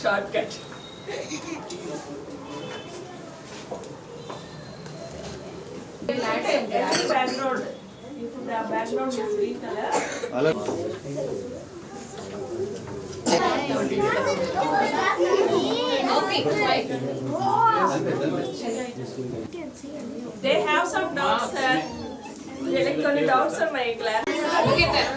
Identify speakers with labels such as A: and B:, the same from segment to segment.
A: Shortcut. Background. You put the background with green color. Okay, right. They have some doubts, sir. Any doubts on my class? Okay, sir.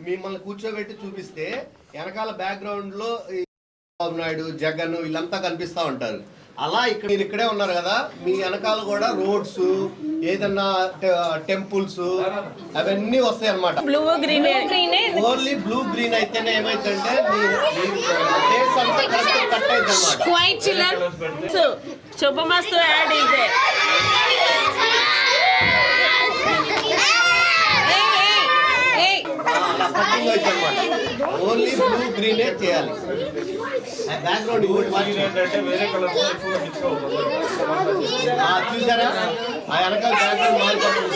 B: మిమ్మల్ని కూర్చోబెట్టి చూపిస్తే వెనకాల background లో చంద్రబాబు నాయుడు జగన్ వీళ్ళంతా కనిపిస్తా ఉంటారు. అలా ఇక్కడ మీరు ఇక్కడే ఉన్నారు కదా, మీ వెనకాల కూడా రోడ్స్ ఏదన్నా టెంపుల్స్ అవన్నీ వస్తాయి అన్నమాట. ఓన్లీ బ్లూ గ్రీన్ అయితేనే ఏమైందంటే ఫేస్ అంతా కరెక్ట్ కట్ అయితే అన్నమాట.
A: శుభమస్తు యాడ్ ఇస్ దేర్.
B: అలా కటింగ్ అయితే అన్నమాట. ఓన్లీ బ్లూ గ్రీనే చేయాలి. బ్యాక్గ్రౌండ్ వేరే కలర్ చూసారా, ఆ వెనకాల బ్యాక్గ్రౌండ్ మారిపోతుంది.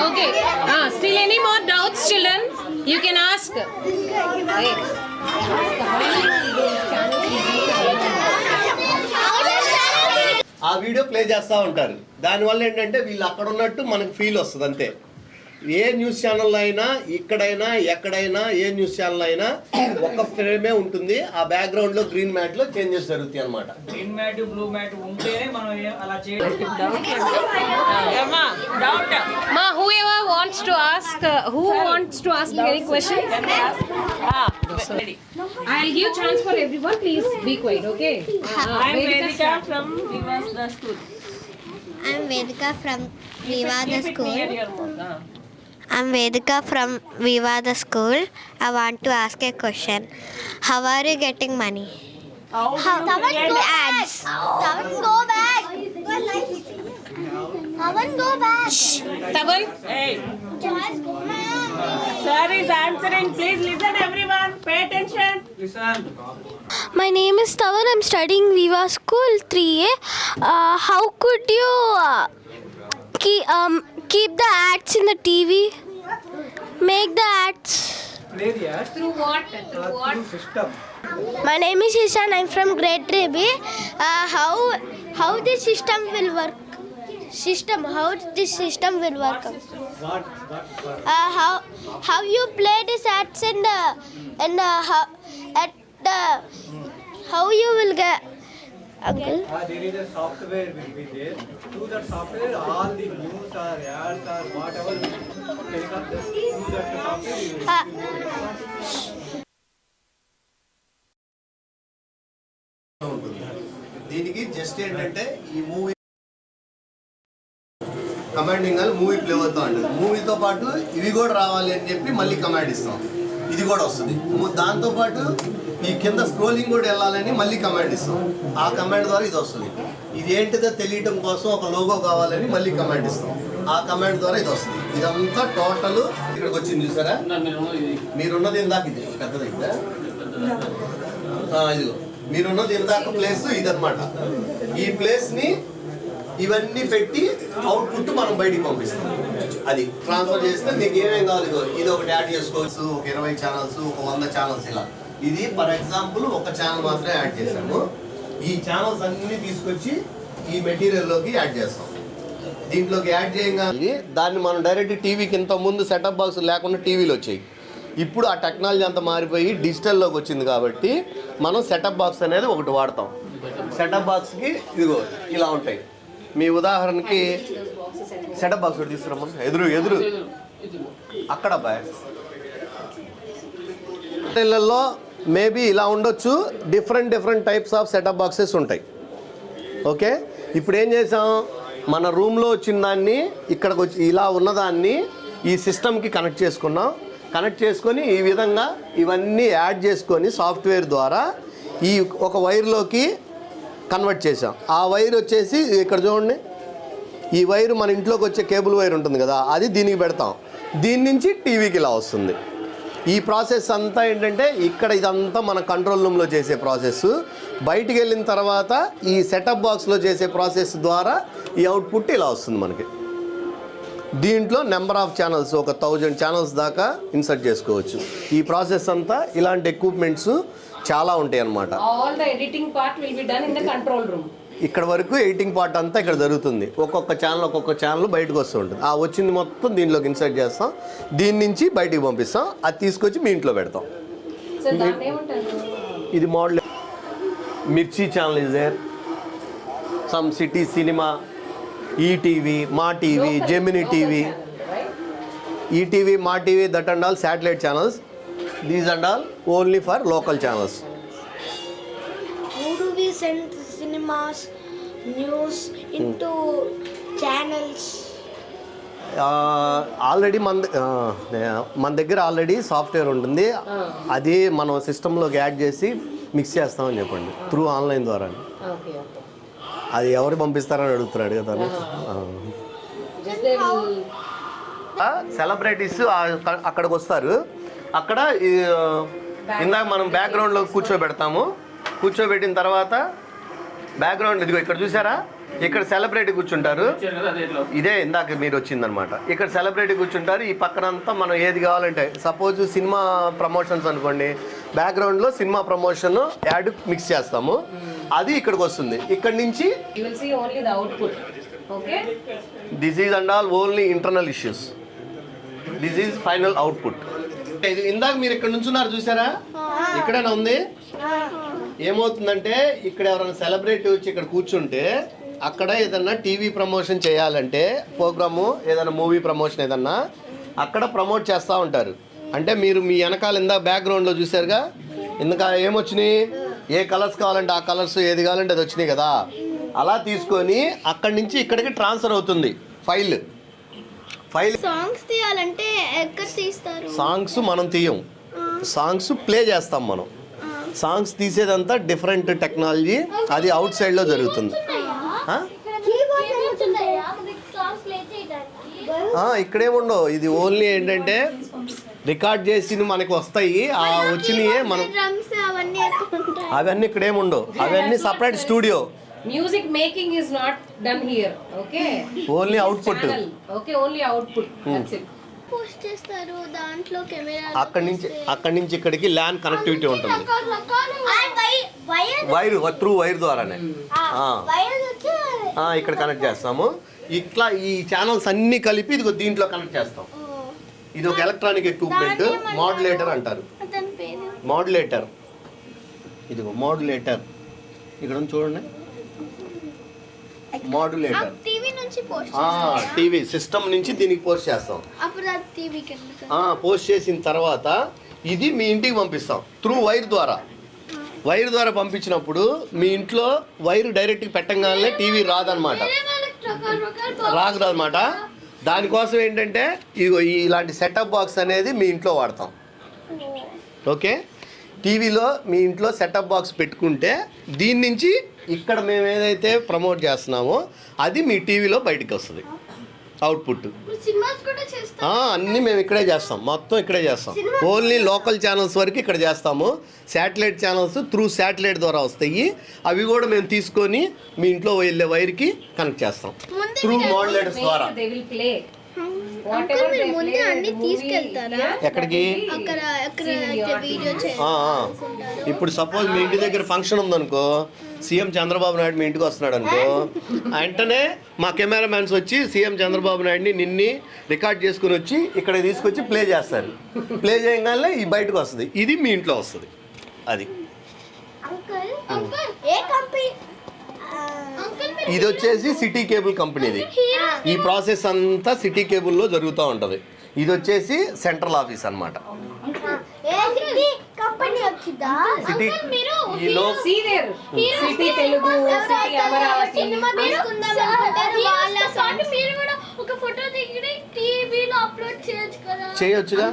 C: Okay. Still any more doubts, children? You can ask.
B: ఆ వీడియో ప్లే చేస్తూ ఉంటారు. దానివల్ల ఏంటంటే వీళ్ళు అక్కడ ఉన్నట్టు మనకు ఫీల్ వస్తుంది అంతే. ఏ న్యూస్ ఛానల్ అయినా ఇక్కడైనా ఎక్కడైనా ఏ న్యూస్ ఛానల్ అయినా ఒక ఫ్రేమే ఉంటుంది. ఆ బ్యాక్గ్రౌండ్ లో గ్రీన్ మ్యాట్ లో చేంజెస్ జరుగుతాయి అన్నమాట.
D: గ్రీన్ మ్యాట్ బ్లూ మ్యాట్ ఉంటేనే మనం అలా చేయడం.
C: Ma, whoever wants to ask, who wants to ask any question? I'll give chance for everyone. Please be quiet, okay?
A: I'm Vedika from Vivada School.
E: I'm Vedika from Vivada School. I'm Vedika from Vivada School. I want to ask a question. How are you getting money?
A: Tavan,
E: go ads. Tavan, go back. Tavan, go back.
C: Tavan?
A: Hey. Sir is answering. Please listen, everyone. Pay attention.
D: Listen.
E: My name is Tavan. I'm studying Viva School 3A. How could you keep the ads in the TV? Make the ads.
C: Through what?
D: Through system.
E: My name is Ishan. I'm from grade 3B. How this system will work? How this system will work? How you play this ads how you will get. Uncle?
D: There is a software will be there. Through that software, all the news or ads or whatever will take up this. Through that software, you will
B: దీనికి just ఏంటంటే ఈ movie commanding అని movie play అవుతా ఉంటుంది. మూవీతో పాటు ఇవి కూడా రావాలి అని చెప్పి మళ్ళీ కమాండ్ ఇస్తాం. ఇది కూడా వస్తుంది. దాంతోపాటు ఈ కింద స్క్రోలింగ్ కూడా వెళ్ళాలని మళ్ళీ కమాండ్ ఇస్తాం. ఆ కమాండ్ ద్వారా ఇది వస్తుంది. ఇది ఏంటిదో తెలియటం కోసం ఒక లోగో కావాలని మళ్ళీ కమాండ్ ఇస్తాం. ఆ కమాండ్ ద్వారా ఇది వస్తుంది. ఇదంతా టోటల్ ఇక్కడికి వచ్చింది చూసారా. మీరున్నది ఇందాక ఇది పెద్దది ఇదిగో మీరున్నది ఇందాక ప్లేస్ ఇదన్నమాట. ఈ ప్లేస్ని ఇవన్నీ పెట్టి అవుట్పుట్ మనం బయటికి పంపిస్తాం. అది ట్రాన్స్ఫర్ చేస్తే మీకు ఏమేం కావాలి, ఇది ఒకటి యాడ్ చేసుకోవచ్చు. ఒక 20 ఛానల్స్, ఒక 100 ఛానల్స్ ఇలా. ఇది ఫర్ ఎగ్జాంపుల్ ఒక ఛానల్ మాత్రమే యాడ్ చేసాము. ఈ ఛానల్స్ అన్ని తీసుకొచ్చి ఈ మెటీరియల్లోకి యాడ్ చేస్తాం. దీంట్లోకి యాడ్ చేయగానే దాన్ని మనం డైరెక్ట్ టీవీకి ఇంత ముందు సెటప్ బాక్స్ లేకుండా టీవీలో వచ్చాయి. ఇప్పుడు ఆ టెక్నాలజీ అంతా మారిపోయి డిజిటల్లోకి వచ్చింది కాబట్టి మనం సెటప్ బాక్స్ అనేది ఒకటి వాడతాం. సెటప్ బాక్స్కి ఇదిగో ఇలా ఉంటాయి. మీ ఉదాహరణకి సెటప్ బాక్స్ ఒకటి తీసుకురమ్మా. ఎదురు అక్కడ అబ్బాయి ఇళ్ళల్లో మేబీ ఇలా ఉండొచ్చు. Different types of setup boxes ఉంటాయి. ఓకే, ఇప్పుడు ఏం చేసాం, మన రూమ్లో వచ్చిన దాన్ని ఇక్కడికి వచ్చి ఇలా ఉన్నదాన్ని ఈ సిస్టమ్కి కనెక్ట్ చేసుకున్నాం. కనెక్ట్ చేసుకొని ఈ విధంగా ఇవన్నీ యాడ్ చేసుకొని సాఫ్ట్వేర్ ద్వారా ఈ ఒక వైర్లోకి కన్వర్ట్ చేసాం. ఆ వైర్ వచ్చేసి ఇక్కడ చూడండి, ఈ వైర్ మన ఇంట్లోకి వచ్చే కేబుల్ వైర్ ఉంటుంది కదా, అది దీనికి పెడతాం. దీని నుంచి టీవీకి ఇలా వస్తుంది. ఈ ప్రాసెస్ అంతా ఏంటంటే ఇక్కడ ఇదంతా మన కంట్రోల్ రూమ్లో చేసే ప్రాసెస్. బయటికి వెళ్ళిన తర్వాత ఈ సెటప్ బాక్స్లో చేసే ప్రాసెస్ ద్వారా ఈ అవుట్పుట్ ఇలా వస్తుంది మనకి. దీంట్లో నెంబర్ ఆఫ్ ఛానల్స్ ఒక 1000 ఛానల్స్ దాకా ఇన్సర్ట్ చేసుకోవచ్చు. ఈ ప్రాసెస్ అంతా ఇలాంటి ఎక్విప్మెంట్స్ చాలా ఉంటాయి అన్నమాట.
C: All the editing part will be done in the control room.
B: ఇక్కడ వరకు ఎడిటింగ్ పార్ట్ అంతా ఇక్కడ జరుగుతుంది. ఒక్కొక్క ఛానల్ బయటకు వస్తూ ఉంటుంది. ఆ వచ్చింది మొత్తం దీనిలోకి ఇన్సర్ట్ చేస్తాం, దీని నుంచి బయటికి పంపిస్తాం, అది తీసుకొచ్చి మీ ఇంట్లో పెడతాం.
C: So దాన్ని ఏమంటారు?
B: ఇది model Mirchi channel is there, some city cinema, ETV, Maa TV, Gemini TV, ETV, Maa TV, that and all satellite channels. These and all only for local channels.
F: How do we send cinemas, news into channels?
B: Already మన దగ్గర already software ఉంటుంది, అది మనం సిస్టంలోకి add చేసి mix చేస్తామని చెప్పండి through online ద్వారా.
C: Okay.
B: అది ఎవరు పంపిస్తారని అడుగుతున్నాడు కదా.
C: Just they will.
B: సెలబ్రిటీస్ అక్కడికి వస్తారు. అక్కడ ఇందాక మనం బ్యాక్గ్రౌండ్లో కూర్చోబెడతాము. కూర్చోబెట్టిన తర్వాత బ్యాక్గ్రౌండ్ ఇదిగో ఇక్కడ చూసారా, ఇక్కడ సెలబ్రిటీ కూర్చుంటారు. ఇదే ఇందాక మీరు వచ్చిందనమాట. ఇక్కడ సెలబ్రిటీ కూర్చుంటారు. ఈ పక్కనంతా మనం ఏది కావాలంటే, సపోజ్ సినిమా ప్రమోషన్స్ అనుకోండి, బ్యాక్గ్రౌండ్లో సినిమా ప్రమోషన్ యాడ్ మిక్స్ చేస్తాము, అది ఇక్కడికి వస్తుంది. ఇక్కడ నుంచి
C: You will see only the output. Okay.
B: This is and all only internal issues. This is final output. ఇది ఇందాక మీరు ఇక్కడ నుంచున్నారు చూసారా, ఇక్కడైనా ఉంది. ఏమవుతుందంటే ఇక్కడ ఎవరైనా సెలబ్రిటీ వచ్చి ఇక్కడ కూర్చుంటే, అక్కడ ఏదన్నా టీవీ ప్రమోషన్ చేయాలంటే, ప్రోగ్రాము ఏదైనా మూవీ ప్రమోషన్ ఏదన్నా అక్కడ ప్రమోట్ చేస్తూ ఉంటారు. అంటే మీరు మీ వెనకాల ఇందాక బ్యాక్గ్రౌండ్లో చూసారుగా, ఇందాక ఏమొచ్చినాయి, ఏ కలర్స్ కావాలంటే ఆ కలర్స్, ఏది కావాలంటే అది వచ్చినాయి కదా. అలా తీసుకొని అక్కడి నుంచి ఇక్కడికి ట్రాన్స్ఫర్ అవుతుంది ఫైల్.
F: సాంగ్స్ తీయాలంటే ఎక్కడ తీస్తారు?
B: సాంగ్స్ మనం తీయం, సాంగ్స్ ప్లే చేస్తాం మనం. సాంగ్స్ తీసేదంతా డిఫరెంట్ టెక్నాలజీ, అది అవుట్ సైడ్లో జరుగుతుంది. ఇక్కడేముండవు, ఇది ఓన్లీ ఏంటంటే రికార్డ్ చేసి మనకి వస్తాయి. ఆ వచ్చినాయే మనం, అవన్నీ ఇక్కడేముండవు, అవన్నీ separate studio.
C: Music making is not done here. Okay.
B: Only output.
C: Okay, only output. That's it.
F: Post చేస్తారు దాంట్లో కెమెరా.
B: అక్కడి నుంచి ఇక్కడికి ల్యాన్ కనెక్టివిటీ ఉంటుంది. వైర్ త్రూ వైర్ ద్వారానే ఇక్కడ కనెక్ట్ చేస్తాము. ఇట్లా ఈ ఛానల్స్ అన్ని కలిపి ఇదిగో దీంట్లో కనెక్ట్ చేస్తాం. ఇది ఒక ఎలక్ట్రానిక్ ఎక్విప్మెంట్, మాడ్యులేటర్ అంటారు. మాడ్యులేటర్, ఇదిగో మాడ్యులేటర్ ఇక్కడ ఉంది చూడండి. మాడ్యులేటర్
F: టీవీ నుంచి పోస్ట్
B: టీవీ సిస్టమ్ నుంచి దీనికి పోస్ట్ చేస్తాం.
F: అప్పుడు అది టీవీకి
B: పోస్ట్ చేసిన తర్వాత ఇది మీ ఇంటికి పంపిస్తాం త్రూ వైర్ ద్వారా. వైర్ ద్వారా పంపించినప్పుడు మీ ఇంట్లో వైర్ డైరెక్ట్గా పెట్టగానే టీవీ రాదనమాట, రాదనమాట. దానికోసం ఏంటంటే ఇగో ఇలాంటి సెటప్ బాక్స్ అనేది మీ ఇంట్లో వాడతాం. ఓకే, టీవీలో మీ ఇంట్లో సెటప్ బాక్స్ పెట్టుకుంటే దీని నుంచి ఇక్కడ మేము ఏదైతే ప్రమోట్ చేస్తున్నామో అది మీ టీవీలో బయటకు వస్తుంది అవుట్పుట్. అన్నీ మేము ఇక్కడే చేస్తాం, మొత్తం ఇక్కడే చేస్తాం. ఓన్లీ లోకల్ ఛానల్స్ వరకు ఇక్కడ చేస్తాము. శాటిలైట్ ఛానల్స్ త్రూ శాటిలైట్ ద్వారా వస్తాయి, అవి కూడా మేము తీసుకొని మీ ఇంట్లో వెళ్ళే వైర్కి కనెక్ట్ చేస్తాం త్రూ మాడ్యులేటర్స్ ద్వారా.
F: ముందే అన్ని తీసుకెళ్తారా
B: ఎక్కడికి? ఇప్పుడు సపోజ్ మీ ఇంటి దగ్గర ఫంక్షన్ ఉందనుకో, సీఎం చంద్రబాబు నాయుడు మీ ఇంటికి వస్తున్నాడు అనుకో, వెంటనే మా కెమెరామ్యాన్స్ వచ్చి సీఎం చంద్రబాబు నాయుడిని నిన్ని రికార్డ్ చేసుకుని వచ్చి ఇక్కడ తీసుకొచ్చి ప్లే చేస్తారు. ప్లే చేయగానే ఈ బయటకు వస్తుంది, ఇది మీ ఇంట్లో వస్తుంది. అది ఇది వచ్చేసి సిటీ కేబుల్ కంపెనీది. ఈ ప్రాసెస్ అంతా సిటీ కేబుల్లో జరుగుతూ ఉంటుంది. ఇది వచ్చేసి సెంట్రల్ ఆఫీస్ అన్నమాట. సిటీ ఈలో
C: సిటీ తెలుగు, సిటీ అమరావతి.
B: చేయొచ్చుగా,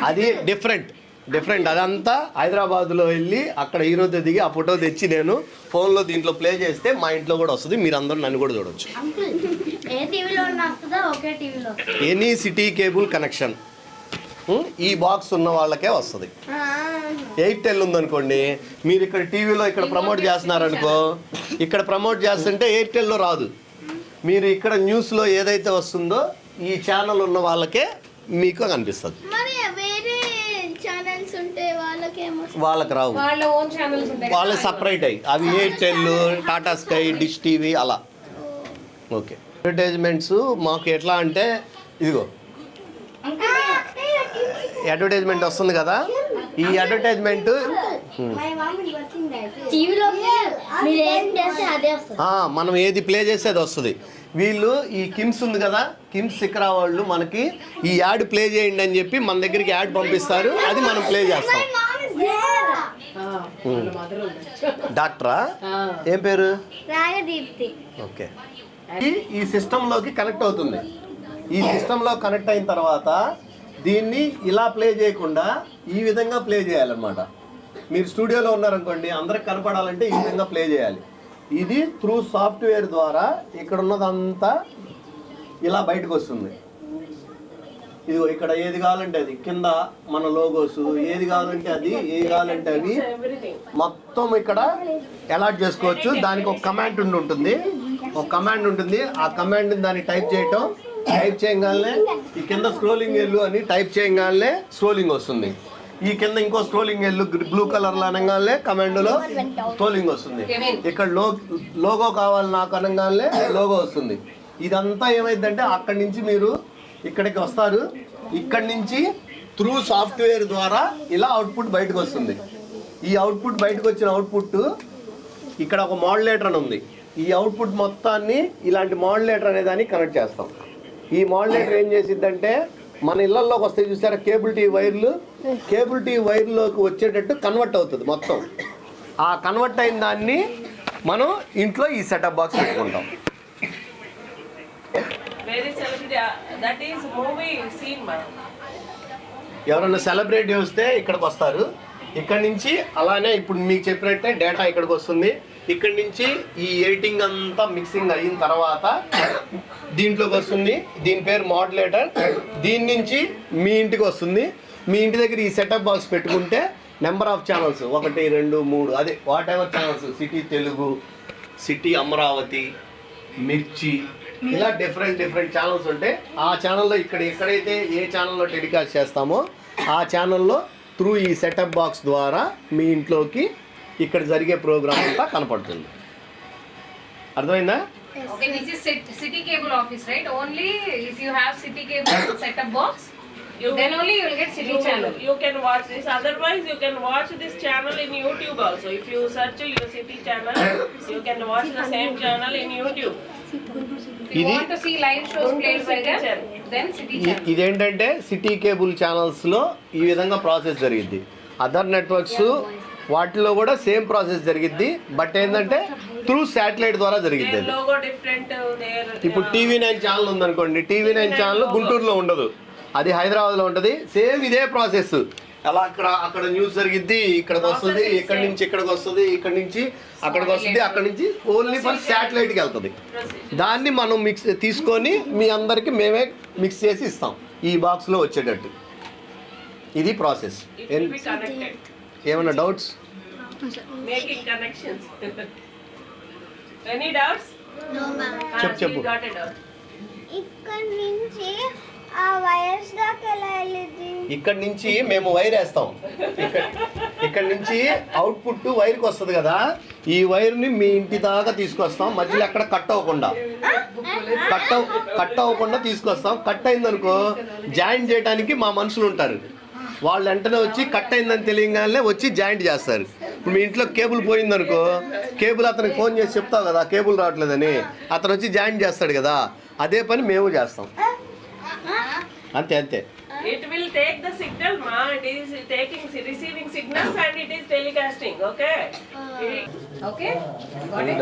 B: అది డిఫరెంట్. అదంతా హైదరాబాద్లో వెళ్ళి అక్కడ హీరోతో దిగి ఆ ఫోటో తెచ్చి నేను ఫోన్లో దీంట్లో ప్లే చేస్తే మా ఇంట్లో కూడా వస్తుంది. మీరు అందరూ నన్ను కూడా చూడొచ్చు. ఎనీ సిటీ కేబుల్ కనెక్షన్ ఈ బాక్స్ ఉన్న వాళ్ళకే వస్తుంది. ఎయిర్టెల్ ఉందనుకోండి, మీరు ఇక్కడ టీవీలో ఇక్కడ ప్రమోట్ చేస్తున్నారనుకో, ఇక్కడ ప్రమోట్ చేస్తుంటే ఎయిర్టెల్లో రాదు. మీరు ఇక్కడ న్యూస్లో ఏదైతే వస్తుందో ఈ ఛానల్ ఉన్న వాళ్ళకే మీకు కనిపిస్తుంది.
F: మరి వేరే ఛానల్స్ ఉంటే వాళ్ళకేమో
B: వాళ్ళకి రావు,
C: వాళ్ళ ఓన్ ఛానల్స్ ఉంటాయి.
B: వాళ్ళే సపరేట్ అయ్యి అవి Airtel, Tata sky, dish TV అలా. ఓకే, అడ్వర్టైజ్మెంట్స్ మాకు ఎట్లా అంటే ఇదిగో అడ్వర్టైజ్మెంట్ వస్తుంది కదా, ఈ అడ్వర్టైజ్మెంట్
F: టీవీలో మీరు ఏం చేస్తే అదే వస్తుంది.
B: మనం ఏది ప్లే చేస్తే అది వస్తుంది. వీళ్ళు ఈ కిమ్స్ ఉంది కదా, కిమ్స్ సిక్రా వాళ్ళు మనకి ఈ యాడ్ ప్లే చేయండి అని చెప్పి మన దగ్గరికి యాడ్ పంపిస్తారు, అది మనం ప్లే చేస్తాం. డాక్టరా ఏం పేరు?
F: రాగదీప్తి.
B: ఓకే, ఈ సిస్టంలోకి కనెక్ట్ అవుతుంది. ఈ సిస్టంలో కనెక్ట్ అయిన తర్వాత దీన్ని ఇలా ప్లే చేయకుండా ఈ విధంగా ప్లే చేయాలన్నమాట. మీరు స్టూడియోలో ఉన్నారనుకోండి, అందరికి కనపడాలంటే ఈ విధంగా ప్లే చేయాలి. ఇది త్రూ సాఫ్ట్వేర్ ద్వారా ఇక్కడ ఉన్నదంతా ఇలా బయటకు వస్తుంది. ఇదిగో ఇక్కడ ఏది కావాలంటే అది, కింద మన లోగోస్, ఏది కావాలంటే అది, ఏది కావాలంటే అవి మొత్తం ఇక్కడ అలాట్ చేసుకోవచ్చు. దానికి ఒక కమాండ్ ఉంటుంది, ఒక కమాండ్ ఉంటుంది. ఆ కమాండ్ దాన్ని టైప్ చేయగానే ఈ కింద స్క్రోలింగ్ వెళ్ళు అని టైప్ చేయగానే స్క్రోలింగ్ వస్తుంది. ఈ కింద ఇంకో స్క్రోలింగ్ వెళ్ళు బ్లూ కలర్లో అనగానే కమాండ్లో స్క్రోలింగ్ వస్తుంది. ఇక్కడ లోగో కావాలి నాకు అనగానే లోగో వస్తుంది. ఇదంతా ఏమైందంటే అక్కడి నుంచి మీరు ఇక్కడికి వస్తారు. ఇక్కడి నుంచి త్రూ సాఫ్ట్వేర్ ద్వారా ఇలా అవుట్పుట్ బయటకు వస్తుంది. ఈ అవుట్పుట్ బయటకు వచ్చిన అవుట్పుట్ ఇక్కడ ఒక మాడ్యులేటర్ అని ఉంది. ఈ అవుట్పుట్ మొత్తాన్ని ఇలాంటి మాడ్యులేటర్ అనే దాన్ని కనెక్ట్ చేస్తాం. ఈ మాడ్యులేటర్ ఏం చేసిద్దంటే మన ఇళ్లలోకి వస్తే చూసారా కేబుల్ టీవీ వైర్లు, కేబుల్ టీవీ వైర్లోకి వచ్చేటట్టు కన్వర్ట్ అవుతుంది మొత్తం. ఆ కన్వర్ట్ అయిన దాన్ని మనం ఇంట్లో ఈ సెటప్ బాక్స్ పెట్టుకుంటాం. ఎవరన్నా సెలబ్రిటీ వస్తే ఇక్కడికి వస్తారు. ఇక్కడి నుంచి అలానే ఇప్పుడు మీకు చెప్పినట్టే డేటా ఇక్కడికి వస్తుంది. ఇక్కడి నుంచి ఈ ఎడిటింగ్ అంతా మిక్సింగ్ అయిన తర్వాత దీంట్లోకి వస్తుంది. దీని పేరు మాడ్యులేటర్. దీని నుంచి మీ ఇంటికి వస్తుంది. మీ ఇంటి దగ్గర ఈ సెటప్ బాక్స్ పెట్టుకుంటే నెంబర్ ఆఫ్ ఛానల్స్ 1, 2, 3 అదే what ever channels, city Telugu, city Amaravati, మిర్చి, ఇలా డిఫరెంట్ ఛానల్స్ ఉంటాయి. ఆ ఛానల్లో ఎక్కడైతే ఏ ఛానల్లో టెలికాస్ట్ చేస్తామో ఆ ఛానల్లో త్రూ ఈ సెటప్ బాక్స్ ద్వారా మీ ఇంట్లోకి ఇక్కడ జరిగే ప్రోగ్రామ్ అంతా కనపడుతుంది. అర్థమైందా?
C: Okay, this is city cable office, right? Only if you have city cable set-up box, then only you will get city channel.
A: You can watch this. Otherwise, you can watch this channel in YouTube also. If you search your city channel, you can watch the same channel in YouTube.
C: If you want to see live shows played by them, then city channel.
B: ఇదేంటంటే city cable ఛానల్స్లో ఈ విధంగా process జరిగిద్ది. Other networks వాటిలో కూడా same process జరిగిద్ది. But ఏంటంటే through satellite ద్వారా జరిగిద్ది. ఇప్పుడు TV9 ఛానల్ ఉందనుకోండి, TV9 ఛానల్ గుంటూరులో ఉండదు, అది హైదరాబాద్లో ఉంటుంది. సేమ్ ఇదే ప్రాసెస్. అలా అక్కడ న్యూస్ జరిగిద్ది, ఇక్కడికి వస్తుంది, ఇక్కడి నుంచి ఇక్కడికి వస్తుంది, ఇక్కడి నుంచి అక్కడికి వస్తుంది, అక్కడి నుంచి ఓన్లీ ఫర్ శాటిలైట్కి వెళ్తుంది. దాన్ని మనం తీసుకొని మీ అందరికీ మేమే మిక్స్ చేసి ఇస్తాం ఈ బాక్స్లో వచ్చేటట్టు. ఇది ప్రాసెస్. ఏమన్నా doubts?
A: Making connections. Any doubts?
F: No, ma'am.
B: చెప్పు.
A: Got a doubt.
F: ఇక్కడ నుంచి ఆ వైర్స్ దాకా ఎలా వెళ్ళేది?
B: ఇక్కడ నుంచి మేము వైర్ వేస్తాం. ఇక్కడ నుంచి అవుట్పుట్ వైర్కి వస్తుంది కదా, ఈ వైర్ని మీ ఇంటి దాకా తీసుకొస్తాం. మధ్యలో ఎక్కడ కట్ అవ్వకుండా తీసుకొస్తాం. కట్ అయిందనుకో జాయింట్ చేయడానికి మా మనుషులు ఉంటారు. వాళ్ళు వెంటనే వచ్చి కట్ అయిందని తెలియగానే వచ్చి జాయింట్ చేస్తారు. ఇప్పుడు మీ ఇంట్లో కేబుల్ పోయిందనుకో, కేబుల్ అతనికి ఫోన్ చేసి చెప్తావు కదా కేబుల్ రావట్లేదని, అతను వచ్చి జాయింట్ చేస్తాడు కదా, అదే పని మేము చేస్తాం. అంతే.
A: It will take the signal, ma. It is receiving signals and it is telecasting. Okay.
C: Okay? Got it?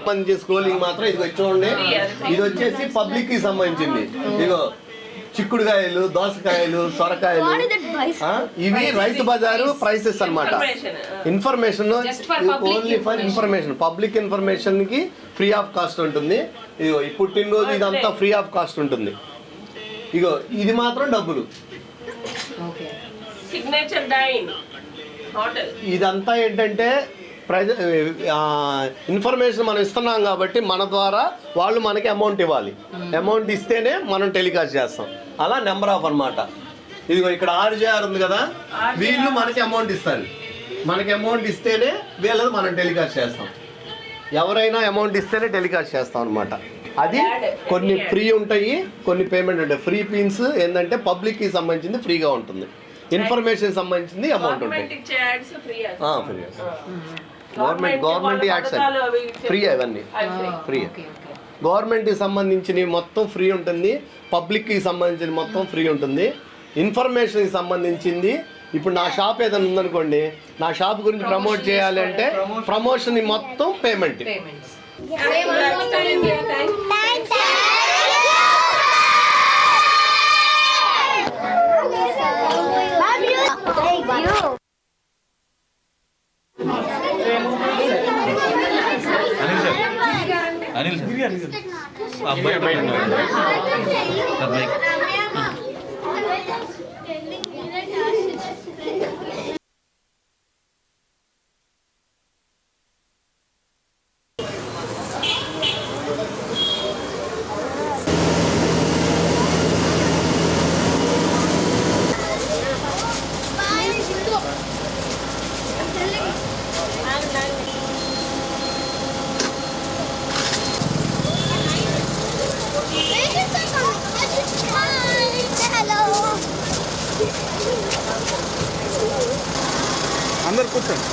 B: మంచి స్క్రోలింగ్ మాత్రం ఇది చూడండి. ఇది వచ్చేసి పబ్లిక్ కి సంబంధించింది. ఇదిగో చిక్కుడుకాయలు, దోసకాయలు, సొరకాయలు, ఇవి రైతు బజారు ప్రైసెస్ అన్నమాట. Information only for information, public information కి ఫ్రీ ఆఫ్ కాస్ట్ ఉంటుంది. ఇదిగో ఈ పుట్టినరోజు ఇదంతా ఫ్రీ ఆఫ్ కాస్ట్ ఉంటుంది. ఇగో ఇది మాత్రం డబ్బులు.
A: Signature dine hotel.
B: ఇదంతా ఏంటంటే ఇన్ఫర్మేషన్ మనం ఇస్తున్నాం కాబట్టి మన ద్వారా వాళ్ళు మనకి అమౌంట్ ఇవ్వాలి. అమౌంట్ ఇస్తేనే మనం టెలికాస్ట్ చేస్తాం. అలా నెంబర్ ఆఫ్ అన్నమాట. ఇదిగో ఇక్కడ ఆర్జేఆర్ ఉంది కదా, వీళ్ళు మనకి అమౌంట్ ఇస్తారు. మనకి అమౌంట్ ఇస్తేనే వీళ్ళది మనం టెలికాస్ట్ చేస్తాం. ఎవరైనా అమౌంట్ ఇస్తేనే టెలికాస్ట్ చేస్తాం అనమాట. అది కొన్ని ఫ్రీ ఉంటాయి, కొన్ని పేమెంట్ ఉంటాయి. ఫ్రీ పిన్స్ ఏంటంటే పబ్లిక్కి సంబంధించింది ఫ్రీగా ఉంటుంది, ఇన్ఫర్మేషన్ సంబంధించింది అమౌంట్ ఉంటుంది. గవర్నమెంట్ యాడ్స్ ఫ్రీ, అవన్నీ ఫ్రీ. గవర్నమెంట్కి సంబంధించినవి మొత్తం ఫ్రీ ఉంటుంది, పబ్లిక్కి సంబంధించిన మొత్తం ఫ్రీ ఉంటుంది. ఇన్ఫర్మేషన్కి సంబంధించింది ఇప్పుడు నా షాప్ ఏదైనా ఉందనుకోండి, నా షాప్ గురించి ప్రమోట్ చేయాలి అంటే ప్రమోషన్ మొత్తం పేమెంట్.
G: అనిల్ సార్ అబ్బాయి అబ్బాయి
F: అందరు కూర్చోండి.